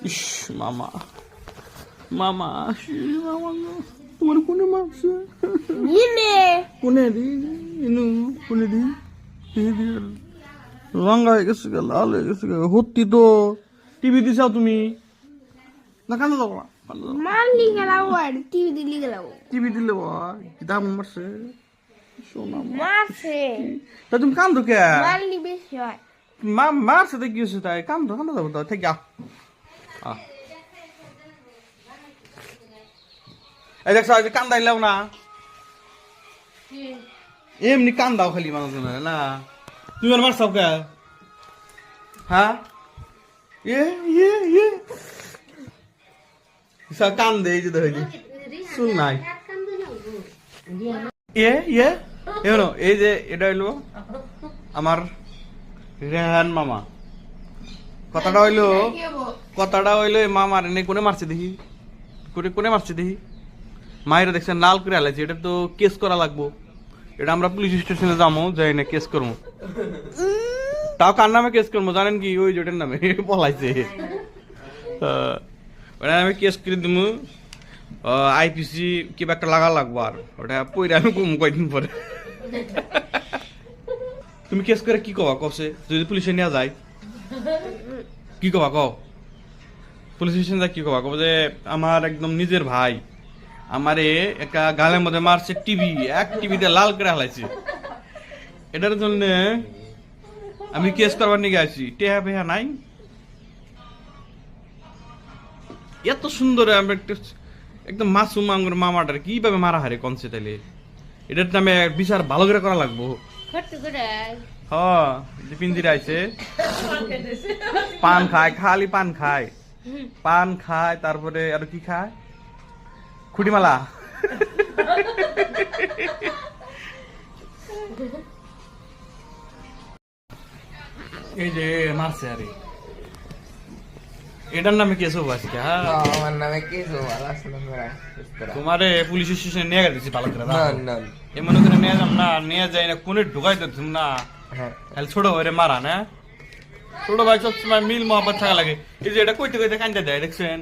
ইস মামা মামা মামা তোমার কোনে মারছে নিনে কোনে দি ইনু কোনে দি রঙা হয়ে গেছে গা লাল হয়ে গেছে গা হত্তি তো টিভি দিছাও তুমি না কান্দো যাবো না মারলি গেলাও আর টিভি দিলি গেলাও টিভি দিলে দাম মারছে সোনা মারছে তা তুমি কান্দো কে মারলি বেশি হয় মারছে তো কি হয়েছে তাই কান্দো কান্দো যাবো তো ঠিক এই দেখছো আজ কান্দাইলাও না এমনি কান্দাও খালি মানুষ না তুমি আর মারছাও কে হ্যাঁ কান্দে এই যে দেখি শুন নাই এই যে এটা হইলো আমার রেহান মামা কথাটা হইলো এই মামার এনে কোনে মারছে দেখি কোনে মারছে দেখি মায়েরা দেখছেন লাল করে আলাইছে এটা তো কেস করা লাগবো এটা আমরা পুলিশ স্টেশনে যাবো যাই না কেস করবো তাও কার নামে কেস করবো জানেন কি ওই জোটের নামে পলাইছে ওটা আমি কেস করে দিব আইপিসি কিবা একটা লাগা লাগবো আর ওটা পইরা আমি কম কয়দিন পরে তুমি কেস করে কি কবা কছে যদি পুলিশে নেওয়া যায় কি কবা কও পুলিশ স্টেশনে যায় কি কবা কব যে আমার একদম নিজের ভাই আমারে একটা গালের মধ্যে মারছে টিভি এক টিভিতে লাল করে হালাইছে এটার জন্য আমি কেস করবার নিয়ে গেছি টেহা পেহা নাই এত সুন্দর আমরা একদম মাসুম আঙ্গুর মামাটার কিভাবে মারা হারে কনসে তাইলে এটার নামে বিচার ভালো করে করা লাগবো পিঞ্জিরে আইছে পান খায় খালি পান খায় তারপরে আর কি খায় খুঁটিমালা এই যে মারছে আরে এটার নামে কেস হবো আজকে হ্যাঁ আমার নামে কেস হবো তোমারে পুলিশ স্টেশনে নিয়ে গেছি ভালো করে না এমন করে নিয়ে যাম না নিয়ে যাই না কোনে ঢুকাই দিতাম না তাহলে ছোট ভাইরে মারা না ছোট ভাই সবসময় মিল মহব্বত থাকা লাগে এই যে এটা কইতে কইতে কান্দা দেয় দেখছেন